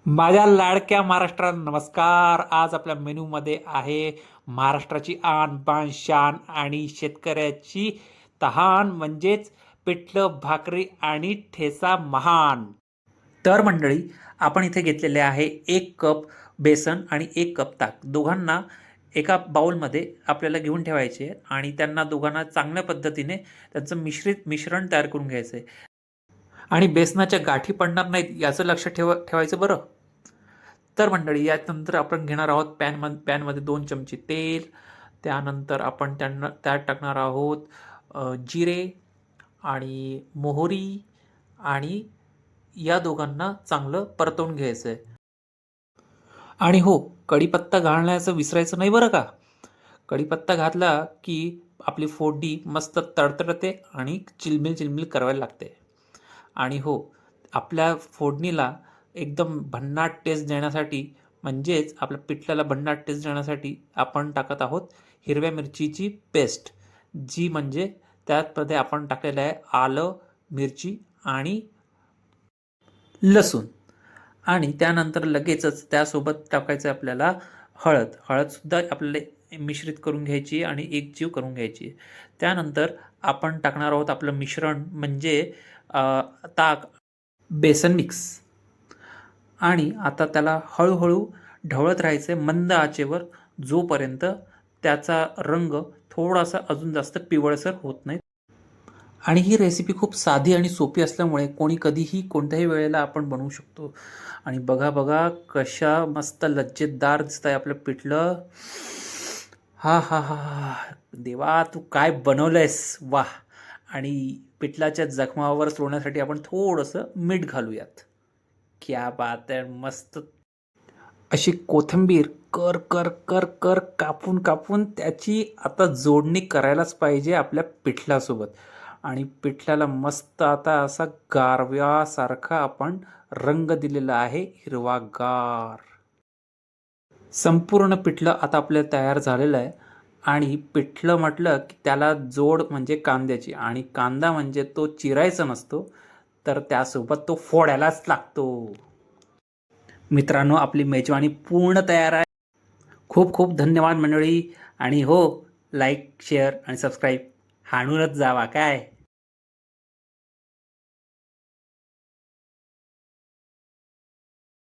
माझ्या लाडक्या महाराष्ट्राला नमस्कार. आज आपल्या मेनूमध्ये आहे महाराष्ट्राची आन बान शान आणि शेतकऱ्याची तहान म्हणजेच पिठलं भाकरी आणि ठेचा महान. तर मंडळी, आपण इथे घेतलेले आहे 1 कप बेसन आणि 1 कप ताक. दोघांना एका बाउलमध्ये आपल्याला घेऊन ठेवायचे आणि त्यांना दोघांना चांगल्या पद्धतीने त्यांचं मिश्रण तयार करून घ्यायचं आहे. आणि बेसनाच्या गाठी पडणार नाहीत याचं लक्ष ठेवायचं बरं. तर मंडळी, यानंतर आपण घेणार आहोत पॅनमध्ये 2 चमचे तेल. त्यानंतर आपण त्यात टाकणार आहोत जिरे आणि मोहरी आणि या दोघांना चांगलं परतवून घ्यायचं आहे. आणि हो, कढीपत्ता घालण्याचं विसरायचं नाही बरं का. कढीपत्ता घातला की आपली फोडणी मस्त तडतडते आणि चिलमिल चिलमिल करायला लागते. आणि हो, आपल्या फोडणीला एकदम भन्नाट टेस्ट देण्यासाठी म्हणजेच आपल्या पिठल्याला भन्नाट टेस्ट देण्यासाठी आपण टाकत आहोत हिरव्या मिरचीची पेस्ट, जी म्हणजे त्यामध्ये आपण टाकलेलं आहे आलं, मिरची आणि लसूण. आणि त्यानंतर लगेचच त्यासोबत टाकायचं आपल्याला हळदसुद्धा आपल्याला मिश्रित करून घ्यायची आणि एकजीव करून घ्यायची. त्यानंतर आपण टाकणार आहोत आपलं मिश्रण म्हणजे ताक, बेसन मिक्स. आणि आता त्याला हळूहळू ढवळत राहायचं मंद आचेवर, जोपर्यंत त्याचा रंग थोडासा अजून जास्त पिवळसर होत नाही. आणि ही रेसिपी खूप साधी आणि सोपी असल्यामुळे कोणी कधीही कोणत्याही वेळेला आपण बनवू शकतो. आणि बघा बघा कशा मस्त लज्जतदार दिसत आहे आपलं पिठलं. हा हा हा हा, देवा तू काय बनवलंयस, वाह. आणि पिठलाच्या जखमावर सोडण्यासाठी आपण थोडंसं मीठ घालूयात. क्या बात आहे, मस्त. अशी कोथिंबीर कर कर कर कर कापून कापून त्याची आता जोडणी करायलाच पाहिजे आपल्या पिठल्यासोबत. आणि पिठल्याला मस्त आता असा गारव्यासारखा आपण रंग दिलेला आहे, हिरवागार. संपूर्ण पिठलं आता आपलं तयार झालेलं आहे. आणि पिठलं म्हटलं की त्याला जोड म्हणजे कांद्याची, आणि कांदा म्हणजे तो चिरायचा नसतो, तर त्यासोबत तो फोडायलाच लागतो. मित्रांनो, आपली मेजवानी पूर्ण तयार आहे. खूप खूप धन्यवाद मंडळी. आणि हो, लाईक शेअर आणि सबस्क्राईब हाणूनच जावा काय.